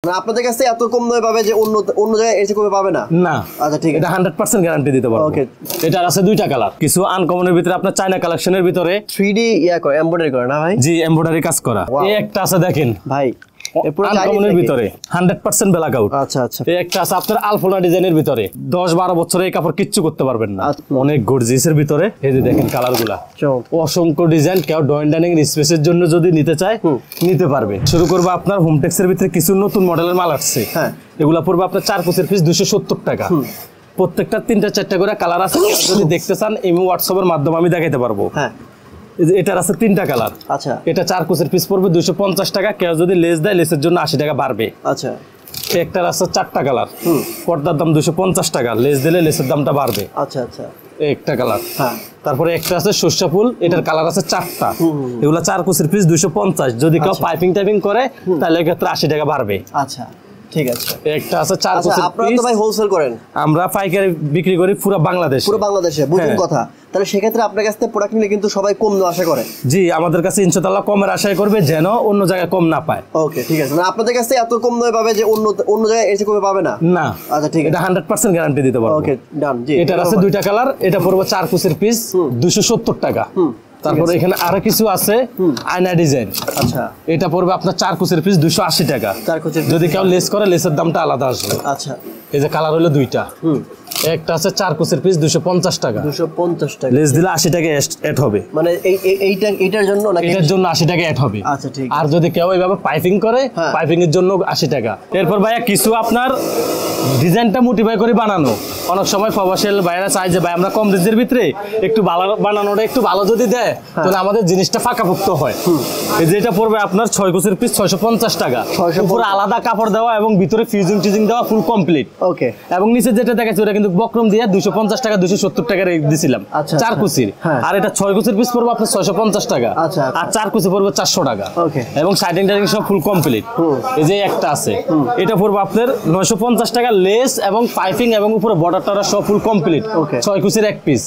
আপনাদের কাছে এত কম দামে পাবে যে অন্য জায়গায় এসে কমে পাবে না। না আচ্ছা ঠিক আছে, এটা 100% গ্যারান্টি দিতে পারবো। ওকে, এটার আছে দুইটা কালার, কিছু আনকমনের ভিতরে আপনার চায়না কালেকশনের ভিতরে 3D করে এমব্রয়ডারি করে না ভাই? জি, এমব্রয়ডারি কাজ করা। এই একটা আছে দেখেন ভাই, আনকমনের ভিতরে 100% ব্ল্যাক আউট। আচ্ছা আচ্ছা, এই একটা আছে আপনার আলপনা ডিজাইনের ভিতরে 10-12 বছরে এই কাপড় কিচ্ছু করতে পারবেন না। অনেক গর্জিয়াসের ভিতরে এই যে দেখেন কালারগুলা, অসংখ্য ডিজাইন। কেউ ড্রয়িং ডাইনিং স্পেসের জন্য যদি নিতে চায় নিতে পারবে। শুরু করবো আপনার হোমটেক্সের ভিতরে কিছু নতুন মডেলের মাল আসছে। হ্যাঁ, এগুলা পড়বে আপনার 4 পিসের পিস 270 টাকা। প্রত্যেকটা 3টা-4টা করে কালার আছে। যদি দেখতে চান ইমো হোয়াটসঅ্যাপের মাধ্যমে আমি দেখাইতে পারবো। হ্যাঁ, এটার আছে 3টা কালার। আচ্ছা, এটা 4 পিসের পিস পড়বে 250 টাকা। কেউ যদি লেস দেয় লেসের জন্য 80 টাকা বাড়বে। আচ্ছা, একটার আছে 4টা কালার, পর্দার দাম 250 টাকা, লেস দিলে লেসের দামটা বাড়বে। আচ্ছা আচ্ছা, একটা কালার। হ্যাঁ, তারপরে একটা আছে সর্ষা ফুল, এটার কালার আছে 4টা। এগুলা 4 পিসের পিস 250। যদি কেউ পাইপিং টাইপিং করে তাহলে এক্ষেত্রে 80 টাকা বাড়বে। আচ্ছা ঠিক আছে, একটা আছে 4 পিসের। আপনারা তো ভাই হোলসেল করেন? আমরা পাইকারি বিক্রি করি পুরো বাংলাদেশে। পুরো বাংলাদেশে, বুঝুন কথা। তাহলে সেক্ষেত্রে আপনার কাছ থেকে প্রোডাক্ট নিলে কিন্তু সবাই কম আশা করে। জি, আমাদের কাছে ইনশাআল্লাহ কমের আশাই করবে, যেন অন্য জায়গায় কম না পায়। ওকে ঠিক আছে, মানে আপনাদের কাছে এত কম দামে পাবে যে অন্য জায়গায় এসে কমে পাবে না। না, আচ্ছা ঠিক আছে, এটা 100% গ্যারান্টি দিতে পারবো। ওকে ডান। জি, এটার আছে দুইটা কালার। এটা পড়বে 4 পিসের পিস 270 টাকা। তারপরে এখানে আরো কিছু আছে আয়না ডিজাইন। আচ্ছা, এটা পড়বে আপনার 4 পিসের পিস 280 টাকা। যদি কেউ লেস করে লেসের দামটা আলাদা আসবে। আচ্ছা, এই যে কালার হলো দুইটা। একটা আছে 4 পিসের পিস 250 টাকা। 250 টাকা লেস দিলে 80 টাকা অ্যাড হবে। মানে এইটার জন্য নাকি এটার জন্য 80 টাকা অ্যাড হবে। আচ্ছা ঠিক। আর যদি কেউ এইভাবে পাইপিং করে পাইপিং এর জন্য 80 টাকা। এরপর ভাইয়া কিছু আপনার ডিজাইনটা মোটিফাই করে বানানো। অনেক সময় প্রবাসীর বাইরে চায় যে ভাই আমরা কম রেঞ্জের ভিতরে একটু ভালো বানানোটা একটু ভালো যদি দেয় তাহলে আমাদের জিনিসটা ফাঁকাপুক্ত হয়। এই যে এটা পড়বে আপনার 6 পিসের পিস 650 টাকা। পুরো আলাদা কাপড় দেওয়া এবং ভিতরে ফিউজিং টিজিং দেওয়া ফুল কমপ্লিট। ওকে, এবং নিচে যেটা দেখাচ্ছে ওটা কিন্তু বক্রম দিয়ে 250 টাকা 270 টাকা রেট দিছিলাম 4 কুচির। আর এটা 6 কুচির পিস পড়বে আপনার 650 টাকা। আচ্ছা, আর 4 কুচি পড়বে 400 টাকা। ওকে, এবং সাইডিং টাইডিং সব ফুল কমপ্লিট। এই যে একটা আছে, এটা পড়বে আপনার 950 টাকা। লেস এবং পাইপিং এবং উপরে বর্ডার টর্ডার সব ফুল কমপ্লিট। 6 কুচির এক পিস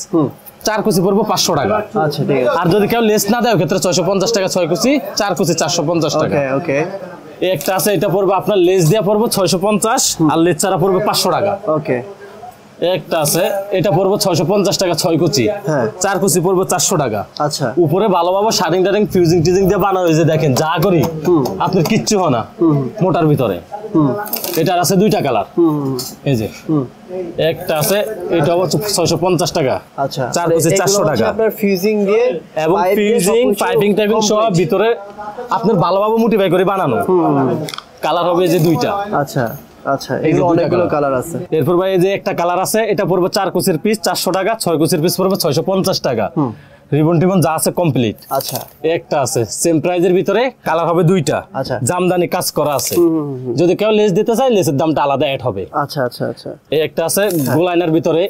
4 কুচি পড়বে 500 টাকা। আচ্ছা ঠিক আছে, আর যদি কেউ লেস না দেয় ক্ষেত্রে 650 টাকা 6 কুচি, 4 কুচি 450 টাকা। ওকে ওকে, একটা আছে এটা পড়বে আপনার লেস দেয়া পড়বে 650 আর লেস ছাড়া পড়বে 500 টাকা। ওকে, একটা আছে এটা পড়বে 650 টাকা 6 কুচি। হ্যাঁ, 4 কুচি পড়বে 400 টাকা। আচ্ছা, উপরে ভালোভাবে শার্টিং টার্টিং ফিউজিং টিজিং দিয়ে বানানো হয়েছে। দেখেন যা করি আপনার কিচ্ছু হয় না মোটার ভিতরে। এটার আছে দুইটা কালার। এই যে একটা আছে এটা হচ্ছে 650 টাকা। আচ্ছা, 4 কুচি 400 টাকা। আপনার ফিউজিং দিয়ে এবং ফিউজিং পাইপিং টাইপিং সব ভিতরে আপনার ভালোভাবে মোটিফাই করে বানানো। কালার হবে যে দুইটা। আচ্ছা আচ্ছা, এগুলো অনেকগুলো কালার আছে। এরপর ভাই এই যে একটা কালার আছে, এটা পড়বে 4 কুচির পিস 400 টাকা। 6 কুচির পিস পড়বে 650 টাকা। রিবন টিবন যা আছে কমপ্লিট। আচ্ছা, একটা আছে সেম প্রাইজের ভিতরে, কালার হবে দুইটা। আচ্ছা, জামদানি কাজ করা আছে। যদি কেউ লেস দিতে চায় লেসের দামটা আলাদা অ্যাড হবে। আচ্ছা আচ্ছা আচ্ছা, এই একটা আছে গোলাইনার ভিতরে,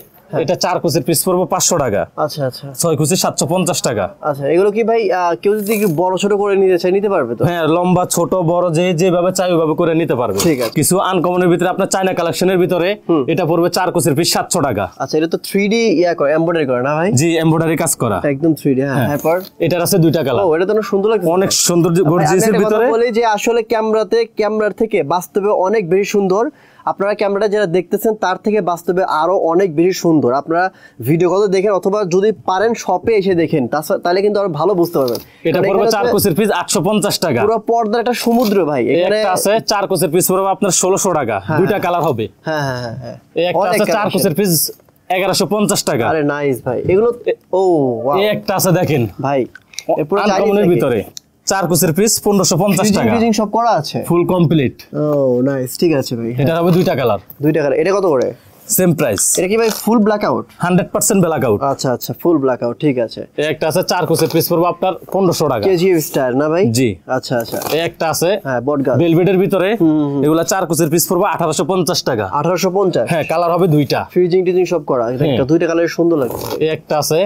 এটা 4 কুচির পিস পড়বে 500 টাকা। আচ্ছা আচ্ছা, 6 কুচি 750 টাকা। আচ্ছা, এগুলো কি ভাই কেউ যদি বড় ছোট করে নিতে চায় নিতে পারবে তো? হ্যাঁ, লম্বা ছোট বড় যেভাবে চাই ওইভাবে করে নিতে পারবে। ঠিক আছে, কিছু আনকমনের ভিতরে আপনার চায়না কালেকশনের ভিতরে এটা পড়বে 4 কুচির পিস 700 টাকা। আচ্ছা, এটা তো 3D করে এমব্রয়ডারি করে না ভাই? জি, এমব্রয়ডারি কাজ করা একদম 3D। হ্যাঁ, এরপর এটার আছে দুইটা কালার। ও, এটা তো সুন্দর লাগছে, অনেক সুন্দর গর্জিয়াসের ভিতরে। বলি যে আসলে ক্যামেরার থেকে বাস্তবে অনেক বেশি সুন্দর। আপনারা ক্যামেরাটা যেটা দেখতেছেন তার থেকে বাস্তবে আরো অনেক বেশি সুন্দর। আপনারা ভিডিও কলে দেখেন অথবা যদি পারেন শপে এসে দেখেন, তাহলে কিন্তু আরো ভালো বুঝতে পারবেন। এটা পড়বে 4 কুচির পিস 850 টাকা। পুরো পর্দার একটা সমুদ্র ভাই। এখানে একটা আছে 4 কুচির পিস পড়বে আপনার 1600 টাকা। দুইটা কালার হবে। হ্যাঁ হ্যাঁ হ্যাঁ, একটা আছে 4 কুচির পিস 1150 টাকা। আরে নাইস ভাই, এগুলো ও ওয়াও। এই একটা আছে দেখেন ভাই, এই পুরো আনকমনের ভিতরে 4 কুচির পিস 1550 টাকা। ফিটিং সব করা আছে ফুল কমপ্লিট। ও নাইস, ঠিক আছে ভাই। এটা হবে দুইটা কালার। দুইটা কালার, এটা কত করে? Same price. এটা কি ভাই full black out? 100% black out. আচ্ছা আচ্ছা, ফুল ব্ল্যাক আউট, ঠিক আছে। একটা আছে 4 কুচির পিস পড়বে আপনার 1500 টাকা। কেজিএফ স্টাইল না ভাই? জি। আচ্ছা আচ্ছা, একটা আছে হ্যাঁ বটগাছ ভেলভেটের ভিতরে, এগুলা 4 কুচির পিস পড়বে 1850 টাকা। 1850? হ্যাঁ, কালার হবে দুইটা, ফিউজিং টিজিং সব করা। এটা দুইটা কালার সুন্দর লাগছে। একটা আছে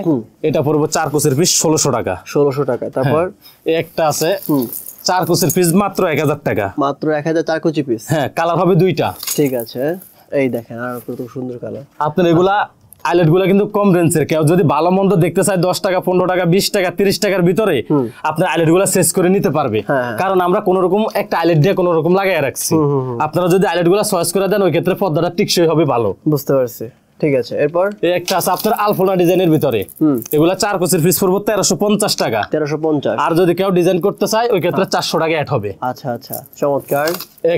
এটা পড়বে 4 কুচির পিস 1600 টাকা। 1600 টাকা। তারপর একটা আছে 4 কুচির পিস মাত্র 1000 টাকা। মাত্র 1000 4 কুচি পিস। হ্যাঁ, কালার হবে দুইটা। ঠিক আছে, এই দেখেন আর কত সুন্দর কালার। আপনার এগুলা আইলেট গুলা কিন্তু কম রেঞ্জের, কেউ যদি ভালো মন্দ দেখতে চায় 10 টাকা 15 টাকা 20 টাকা 30 টাকার ভিতরে আপনার আইলেট গুলা চেঞ্জ করে নিতে পারবে। কারণ আমরা কোন রকম একটা আইলেট দিয়ে কোন রকম লাগাই রাখছি। আপনারা যদি আইলেট গুলা চয়েস করে দেন ওই ক্ষেত্রে পর্দাটা টিকসই হবে ভালো। বুঝতে পারছি, ঠিক আছে। এরপর এই একটা আছে আপনার আলপনা ডিজাইনের ভিতরে, এগুলা 4 কোচের পিস পড়বে 1350 টাকা। 1350। আর যদি কেউ ডিজাইন করতে চায় ওই ক্ষেত্রে 400 টাকা অ্যাড হবে। আচ্ছা আচ্ছা, চমৎকার।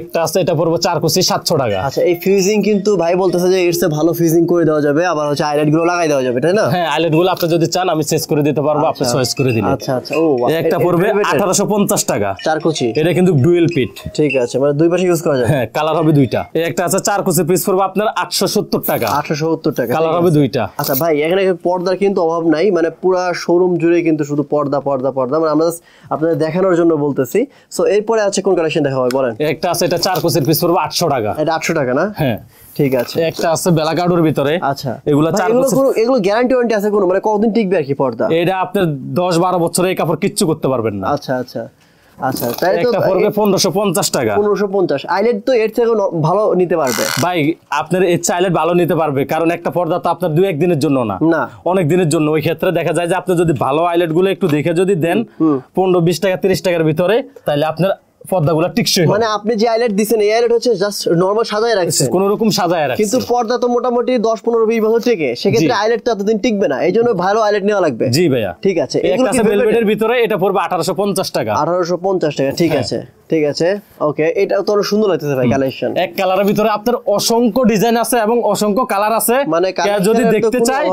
একটা আছে এটা পড়বে 4 কোচে 700 টাকা। আচ্ছা, এই ফিউজিং কিন্তু ভাই বলতেছে যে এর চেয়ে ভালো ফিউজিং করে দেওয়া যাবে, আবার হচ্ছে আইলেট গুলো লাগাই দেওয়া যাবে, তাই না? হ্যাঁ, আইলেট গুলো আপনি যদি চান আমি চেঞ্জ করে দিতে পারবো, আপনি চয়েস করে দিলে। আচ্ছা আচ্ছা। ও, একটা পড়বে 1850 টাকা 4 কোচি। এটা কিন্তু ডুয়েল পিট। ঠিক আছে, মানে দুই পাশে ইউজ করা যাবে। হ্যাঁ, কালার হবে দুইটা। এই একটা আছে 4 কোচের পিস পড়বে আপনার 870 টাকা। 870 টাকা, কালার হবে দুইটা। আচ্ছা ভাই, এখানে পর্দার কিন্তু অভাব নাই, মানে পুরো শোরুম জুড়ে কিন্তু শুধু পর্দা পর্দা পর্দা, মানে আমরা আপনাদের দেখানোর জন্য বলতেছি। সো এরপরে আছে কোন কালেকশন দেখা হবে বলেন? একটা আছে এটা 4 কোচের পিস পড়বে 800 টাকা। এটা 800 টাকা না? হ্যাঁ, ঠিক আছে। একটা আছে বেলাকাউডের ভিতরে। আচ্ছা, এগুলা 4 কোচের, এগুলো গ্যারান্টি ওয়ারেন্টি আছে কোনো, মানে কতদিন টিকবে আর কি পর্দা? এটা আপনার 10-12 বছরে এই কাপড় কিচ্ছু করতে পারবেন না। আচ্ছা আচ্ছা আচ্ছা, তাই তো। একটা পড়বে 1550 টাকা। 1550। আইলেট তো এর থেকে ভালো নিতে পারবে ভাই, আপনার এই চাইলে ভালো নিতে পারবে, কারণ একটা পর্দা তো আপনার 2-1 দিনের জন্য না, অনেক দিনের জন্য। ওই ক্ষেত্রে দেখা যায় যে আপনি যদি ভালো আইলেট গুলো একটু দেখে যদি দেন 15-20 টাকা 30 টাকার ভিতরে, তাহলে আপনার পর্দাগুলো টিকসই হবে। মানে আপনি যে আইলেট দিবেন এই আইলেট হচ্ছে জাস্ট নরমাল সাজায় রাখছেন, কোন রকম সাজায় রাখছেন, কিন্তু পর্দা তো মোটামুটি 10-15-20 বছর টিকে, সেক্ষেত্রে আইলেট তো এতদিন টিকবে না, এইজন্য ভালো আইলেট নেওয়া লাগবে। জি ভাইয়া, ঠিক আছে। এগুলো কি ভেলভেটের ভিতরে, এটা পড়বে 1850 টাকা। 1850 টাকা, ঠিক আছে ঠিক আছে। ওকে, এটাও তো সুন্দর লাগতেছে ভাই কালেকশন। এক কালারের ভিতরে আপনার অসংখ্য ডিজাইন আছে এবং অসংখ্য কালার আছে, মানে যদি দেখতে চাই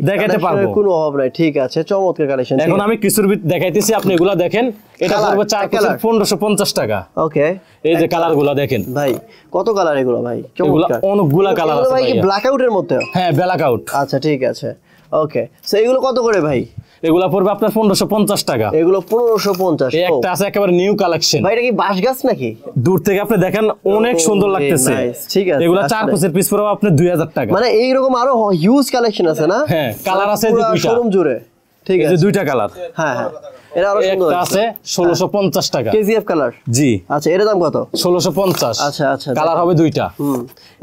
দেখাইতে পারবো, কোনো অভাব নাই। ঠিক আছে, চমৎকার কালেকশন। এখন আমি কিছুর দেখাইতেছি, আপনি এগুলা দেখেন। এটা পড়বে 4 কোচের 1550 টাকা। ওকে, এই যে কালারগুলো দেখেন ভাই, কত কালার এগুলো ভাই? চমৎকার, অনেকগুলা কালার আছে ভাই। ব্ল্যাক আউটের মধ্যে? হ্যাঁ, ব্ল্যাক আউট। আচ্ছা, ঠিক আছে। ওকে, সো এগুলো কত করে ভাই? এগুলা পড়বে আপনার 1550 টাকা। এগুলো 1550। একটা আছে একেবারে নিউ কালেকশন। ভাই, এটা কি বাঁশ গাছ নাকি? দূর থেকে আপনি দেখেন অনেক সুন্দর লাগতেছে। ঠিক আছে, এগুলা 4 কোচের পিস পড়বে আপনার 2000 টাকা। মানে এইরকম আরো হিউজ কালেকশন আছে না? হ্যাঁ, কালার আছে যে দুইটা, শোরুম জুড়ে। ঠিক আছে, এই যে দুইটা কালার। হ্যাঁ হ্যাঁ, এটা আরো সুন্দর আছে 1650 টাকা কেজিএফ কালার। জি। আচ্ছা, এর দাম কত? 1650। আচ্ছা আচ্ছা, কালার হবে দুইটা।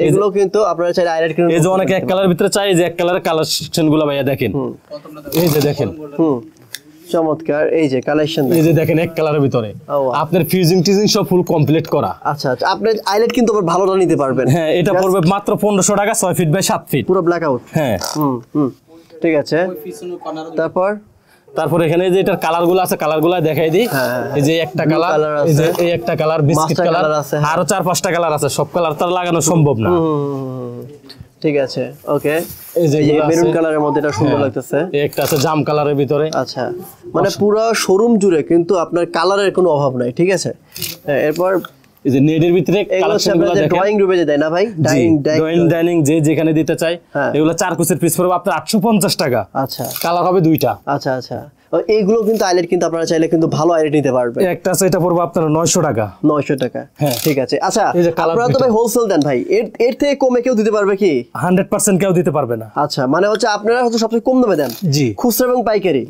এগুলো কিন্তু আপনারা চাইলে আইলেট কিনুন। এই যে অনেকে এক কালারের ভিতরে চাই, যে এক কালারের কালেকশন গুলো ভাইয়া দেখেন। এই যে দেখেন, চমৎকার। এই যে কালেকশন, এই যে দেখেন এক কালারের ভিতরে আপনার ফিউজিং টিজিং সব ফুল কমপ্লিট করা। আচ্ছা আচ্ছা, আপনি আইলেট কিন্তু আবার ভালোটা নিতে পারবেন। হ্যাঁ, এটা পড়বে মাত্র 1500 টাকা, 6 ফিট বাই 7 ফিট, পুরো ব্ল্যাক আউট। হ্যাঁ, ঠিক আছে। তারপর এখানে যে এটার কালারগুলো আছে, কালারগুলো দেখাই দিই। এই যে একটা কালার, এই যে এই একটা কালার বিস্কিট কালার, আরো 4-5টা কালার আছে, সব কালার তো লাগানো সম্ভব না। ঠিক আছে, ওকে। এই যে মেরুন কালারের মধ্যে এটা সুন্দর লাগতেছে। একটা আছে জাম কালারের ভিতরে। আচ্ছা, মানে পুরো শোরুম জুড়ে কিন্তু আপনার কালারের কোনো অভাব নাই। ঠিক আছে। এরপর এই যে নেটের ভিতরে কালেকশনগুলো দেখেন, ড্রয়িং রুমে যে দেয় না ভাই, ডাইনিং যে যেখানে দিতে চাই, এগুলো 4 কোচের পিস পড়বে আপনার 850 টাকা। আচ্ছা, কালার হবে দুইটা। আচ্ছা আচ্ছা, এইগুলো কিন্তু আইলেট কিন্তু আপনারা চাইলে কিন্তু ভালো আইলেট নিতে পারবেন। একটা আছে এটা পড়বে আপনার 900 টাকা। 900 টাকা, হ্যাঁ, ঠিক আছে। আচ্ছা, আপনারা তো ভাই হোলসেল দেন ভাই, এর থেকে কমে কেউ দিতে পারবে কি? 100% কেউ দিতে পারবে না। আচ্ছা, মানে হচ্ছে আপনারা হয়তো সবচেয়ে কম দামে দেন। জি, খুচরা এবং পাইকারি।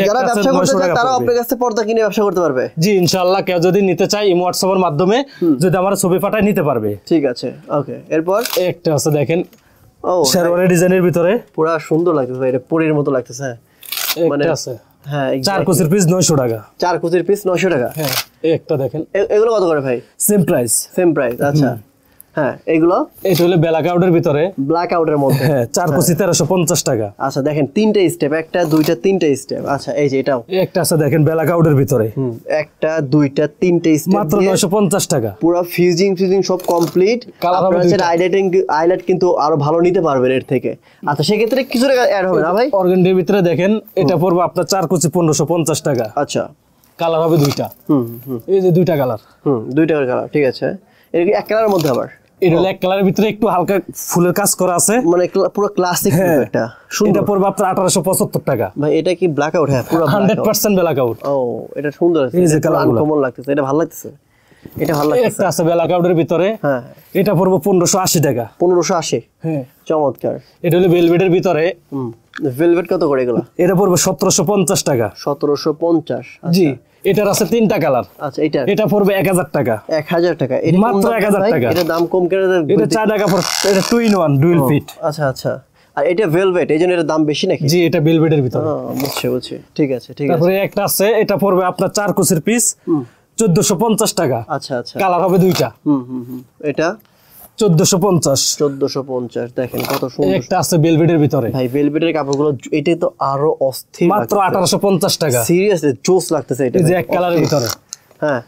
যারা ব্যবসা করতে চায় তারা আপনার কাছ থেকে পর্দা কিনে ব্যবসা করতে পারবে। জি, ইনশাআল্লাহ কেউ যদি নিতে চায় ইমো হোয়াটসঅ্যাপের মাধ্যমে যদি আমার ছবি পাঠায় নিতে পারবে। ঠিক আছে, ওকে। এরপর একটা আছে দেখেন, ও শেরওয়ানি ডিজাইনের ভিতরে, পুরো সুন্দর লাগতেছে ভাই, এটা পরীর মতো লাগতেছে। মানে আছে, হ্যাঁ, 4 কোচের পিস 900 টাকা। 4 কোচের পিস 900 টাকা। হ্যাঁ, একটা দেখেন। এগুলো কত করে ভাই? Same price. সেম প্রাইস, আচ্ছা। হ্যাঁ, এগুলো এটা হলো ব্ল্যাক আউটের ভিতরে, ব্ল্যাক আউটের মধ্যে। হ্যাঁ, 4 কোচি 1350 টাকা। আচ্ছা, দেখেন 3টা স্টেপ, একটা দুইটা 3টা স্টেপ। আচ্ছা, এই যে এটাও একটা আছে দেখেন ব্ল্যাক আউটের ভিতরে, একটা দুইটা 3টা স্টেপ, মাত্র 950 টাকা। পুরো ফিউজিং সব কমপ্লিট। আপনারা আইলেট কিন্তু আরো ভালো নিতে পারবেন এর থেকে। আচ্ছা, সেক্ষেত্রে কিছু টাকা অ্যাড হবে না ভাই? অর্গানডির ভিতরে দেখেন, এটা পড়বে আপনার 4 কোচি 1550 টাকা। আচ্ছা, কালার হবে দুইটা। এই যে দুইটা কালার, দুইটা কালার, ঠিক আছে। এর কি এক কালারের মধ্যে আবার? এটা হলো এক কালারের ভিতরে একটু হালকা ফুলের কাজ করা আছে, মানে পুরো ক্লাসিক একটা সুন্দর। এটা পড়বে আপনার 1875 টাকা। ভাই, এটা কি ব্ল্যাক আউট? হ্যাঁ, পুরো 100% ব্ল্যাক আউট। ও, এটা সুন্দর আছে, এটা আনকমন লাগতেছে, এটা ভালো লাগতেছে, এটা ভালো লাগতেছে। একটা আছে ব্ল্যাক আউটের ভিতরে, হ্যাঁ, এটা পড়বে 1580 টাকা। 1580, হ্যাঁ, চমৎকার। এটা হলো ভেলভেটের ভিতরে। ভেলভেট কত করে এগুলো? এটা পড়বে 1750 টাকা। 1750, জি। এটার আছে 3টা কালার। আচ্ছা, এটা পড়বে 1000 টাকা। 1000 টাকা, এটা মাত্র 1000 টাকা। এটা দাম কম করে দেন। এটা 4 টাকা পড়বে, এটা 2 in 1 ডুয়াল ফিট। আচ্ছা আচ্ছা, আর এটা ভেলভেট, এই জন্য এর দাম বেশি নাকি? জি, এটা ভেলভেটের ভিতরে। বুঝছি বুঝছি, ঠিক আছে ঠিক আছে। তারপরে একটা আছে, এটা পড়বে আপনার 4 কুচির পিস 1450 টাকা। আচ্ছা আচ্ছা, কালার হবে দুইটা। এটা 1450 দেখেন কত সুন্দর। একটা আছে ভেলভেটের ভিতরে। ভাই ভেলভেটের কাপড়গুলো এটা তো আরো অস্থির, মাত্র 1850 টাকা। সিরিয়াসলি জোস লাগতেছে এটা। এই যে এক কালারের ভিতরে। হ্যাঁ,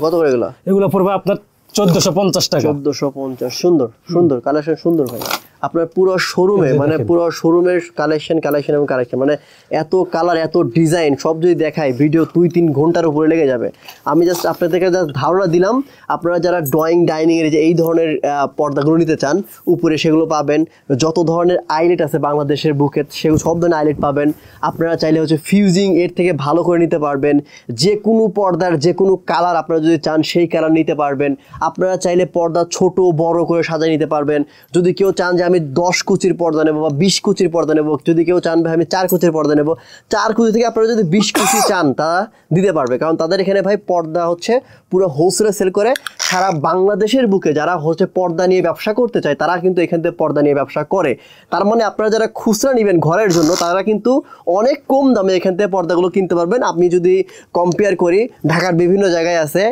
কত করে এগুলো? এগুলো পড়বে আপনার 1450 টাকা। 1450, সুন্দর সুন্দর কালেকশন, সুন্দর ভাই। আপনার পুরো শোরুমে মানে পুরো শোরুমের কালেকশন এবং কালেকশন, মানে এত কালার এত ডিজাইন সব যদি দেখায় ভিডিও 2-3 ঘন্টার উপরে লেগে যাবে। আমি জাস্ট আপনাদেরকে জাস্ট ধারণা দিলাম। আপনারা যারা ড্রয়িং ডাইনিং এর যে এই ধরনের পর্দাগুলো নিতে চান উপরে, সেগুলো পাবেন। যত ধরনের আইলেট আছে বাংলাদেশের বুকে, সেগুলো সব ধরনের আইলেট পাবেন। আপনারা চাইলে হচ্ছে ফিউজিং এর থেকে ভালো করে নিতে পারবেন। যে কোনো পর্দার যে কোনো কালার আপনারা যদি চান সেই কালার নিতে পারবেন। আপনারা চাইলে পর্দা ছোট বড় করে সাজিয়ে নিতে পারবেন। যদি কেউ চান যে আমি 10 কুচির পর্দা নেবো বা 20 কুচির পর্দা নেবো, যদি কেউ চান ভাই আমি 4 কুচির পর্দা নেবো, 4 কুচি থেকে আপনারা যদি 20 কুচি চান তারা দিতে পারবে। কারণ তাদের এখানে ভাই পর্দা হচ্ছে পুরো হোলসেলে সেল করে। সারা বাংলাদেশের বুকে যারা হচ্ছে পর্দা নিয়ে ব্যবসা করতে চায় তারা কিন্তু এখান থেকে পর্দা নিয়ে ব্যবসা করে। তার মানে আপনারা যারা খুচরা নেবেন ঘরের জন্য, তারা কিন্তু অনেক কম দামে এখান থেকে পর্দাগুলো কিনতে পারবেন। আপনি যদি কম্পেয়ার করি, ঢাকার বিভিন্ন জায়গায় আছে,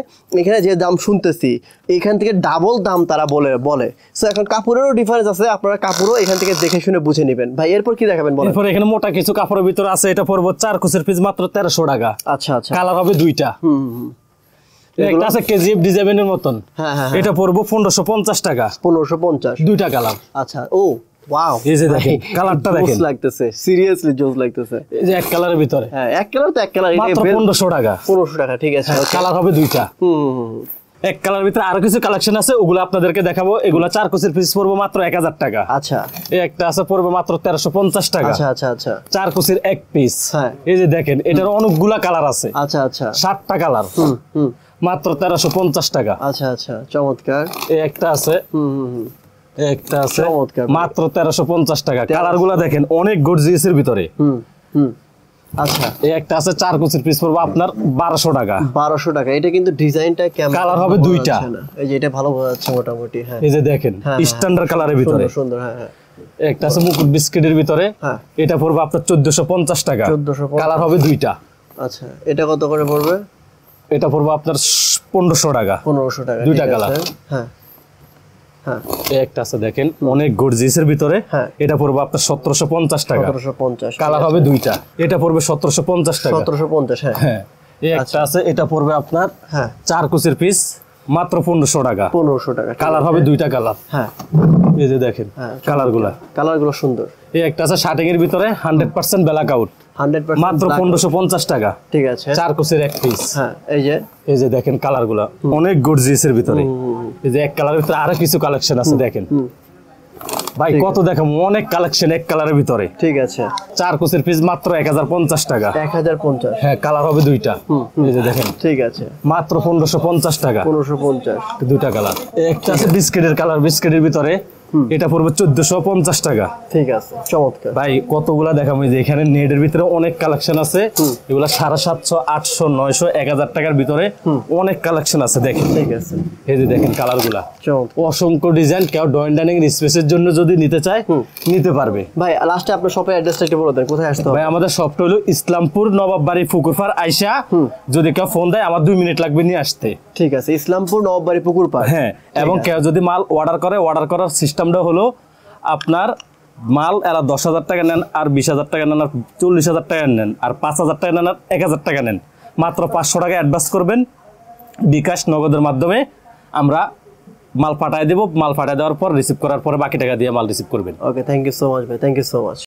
এখানে যে দাম শুনতেছি এখান থেকে ডাবল দাম তারা বলে। সো এখন কাপড়েরও ডিফারেন্স আছে, আপনারা কাপড়ও এখান থেকে দেখে শুনে বুঝে নেবেন। ভাই এরপর কি দেখাবেন বলেন? এরপর এখানে মোটা কিছু কাপড়ের ভিতরে আছে, এটা পড়বে 4 কুচির পিস মাত্র 1300 টাকা। আচ্ছা আচ্ছা, কালার হবে দুইটা। একটা আছে কেজিএফ ডিজাইনের মতন, এটা পড়বে 1550 টাকা। 1550, দুইটা কালার। আচ্ছা, ও ওয়াও, এই যে দেখেন কালারটা দেখেন, জোস লাগতেছে, সিরিয়াসলি জোস লাগতেছে। এই যে এক কালারের ভিতরে। হ্যাঁ, এক কালার তো এক কালার, মাত্র 1500 টাকা। 1500 টাকা, ঠিক আছে। কালার হবে দুইটা। এক কালার ভিতরে আরো কিছু কালেকশন আছে, ওগুলো আপনাদেরকে দেখাবো। এগুলা 4 কুচির পিস পড়বে মাত্র 1000 টাকা। আচ্ছা, এই একটা আছে পড়বে মাত্র 1350 টাকা। আচ্ছা আচ্ছা আচ্ছা, 4 কুচির এক পিস। হ্যাঁ, এই যে দেখেন এটার অনেকগুলা কালার আছে। আচ্ছা আচ্ছা, 7টা কালার। মাত্র 1350 টাকা। আচ্ছা আচ্ছা, চমৎকার। এই একটা আছে, একটা আছে চমৎকার, মাত্র 1350 টাকা। কালার গুলা দেখেন অনেক গর্জিয়াসের ভিতরে। আচ্ছা, এই একটা আছে 4 কুচির পিস পড়বে আপনার 1200 টাকা। 1200 টাকা। এটা কিন্তু ডিজাইনটা কেমন, কালার হবে দুইটা। এই যে এটা ভালো বোঝা যাচ্ছে মোটামুটি। হ্যাঁ, এই যে দেখেন স্ট্যান্ডার্ড কালারের ভিতরে সুন্দর। হ্যাঁ হ্যাঁ, একটা আছে মুকুট বিস্কিটের ভিতরে। এটা পড়বে আপনার 1450 টাকা। 1450, কালার হবে দুইটা। আচ্ছা, এটা কত করে পড়বে? এটা পড়বে আপনার 1500 টাকা। 1500 টাকা, দুইটা কালার। হ্যাঁ হ্যাঁ, একটা আছে দেখেন অনেক গর্জিয়াসের ভিতরে। এটা পড়বে আপনার 1750 টাকা। 1750, কালার হবে দুইটা। এটা পড়বে 1750 টাকা। 1750, হ্যাঁ হ্যাঁ। এই একটা আছে, এটা পড়বে আপনার 4 কুচির পিস মাত্র 1500 টাকা। 1500 টাকা, কালার হবে দুইটা কালার। হ্যাঁ, এই যে দেখেন কালারগুলো সুন্দর। এই একটা আছে শার্টিং এর ভিতরে 100% ব্ল্যাক আউট, 100% মাত্র 1550 টাকা। ঠিক আছে, 4 কুচির এক পিস। হ্যাঁ, এই যে দেখেন কালারগুলো অনেক গর্জিয়াসের ভিতরে। এই যে এক কালারের ভিতরে আরো কিছু কালেকশন আছে দেখেন। ভাই কত দেখাম, অনেক কালেকশন এক কালারের ভিতরে। ঠিক আছে, 4 কুচির পিস মাত্র 1050 টাকা। 1050, হ্যাঁ, কালার হবে দুইটা। এই যে দেখেন, ঠিক আছে, মাত্র 1550 টাকা। 1550, দুইটা কালার। একটা আছে বিস্কিটের কালার, বিস্কিটের ভিতরে এটা পড়বে 1450 টাকা। ঠিক আছে, চমৎকার। ভাই কতগুলা দেখাবো, যে এখানে নেটের ভিতরে অনেক কালেকশন আছে। এগুলা 750, 800, 900, 1000 টাকার ভিতরে অনেক কালেকশন আছে দেখেন। ঠিক আছে, এই যে দেখেন কালারগুলা অসংখ্য ডিজাইন। কেউ ড্রয়িং ডাইনিং স্পেসের জন্য যদি নিতে চায় নিতে পারবে। ভাই লাস্টে আপনার শপের অ্যাড্রেসটা একটু বলে দেন, কোথায় আসতে হবে? ভাই আমাদের শপটা হলো ইসলামপুর নবাববাড়ি পুকুরপাড় আইসা। যদি কেউ ফোন দেয় আমার 2 মিনিট লাগবে নিয়ে আসতে। ঠিক আছে, ইসলামপুর নবাববাড়ি পুকুরপাড়। হ্যাঁ, এবং কেউ যদি মাল অর্ডার করার সিস্টেমটা হলো আপনার মাল এরা 10,000 টাকা নেন, আর 20,000 টাকা নেন, আর 40,000 টাকা নেন, আর 5,000 টাকা নেন, আর 1,000 টাকা নেন। মাত্র 500 টাকা অ্যাডভান্স করবেন বিকাশ নগদের মাধ্যমে। আমরা মাল পাঠায় দেবো। মাল পাঠায় দেওয়ার পর রিসিভ করার পরে বাকি টাকা দিয়ে মাল রিসিভ করবেন। ওকে, থ্যাংক ইউ সো মাচ ভাই, থ্যাংক ইউ সো মাচ।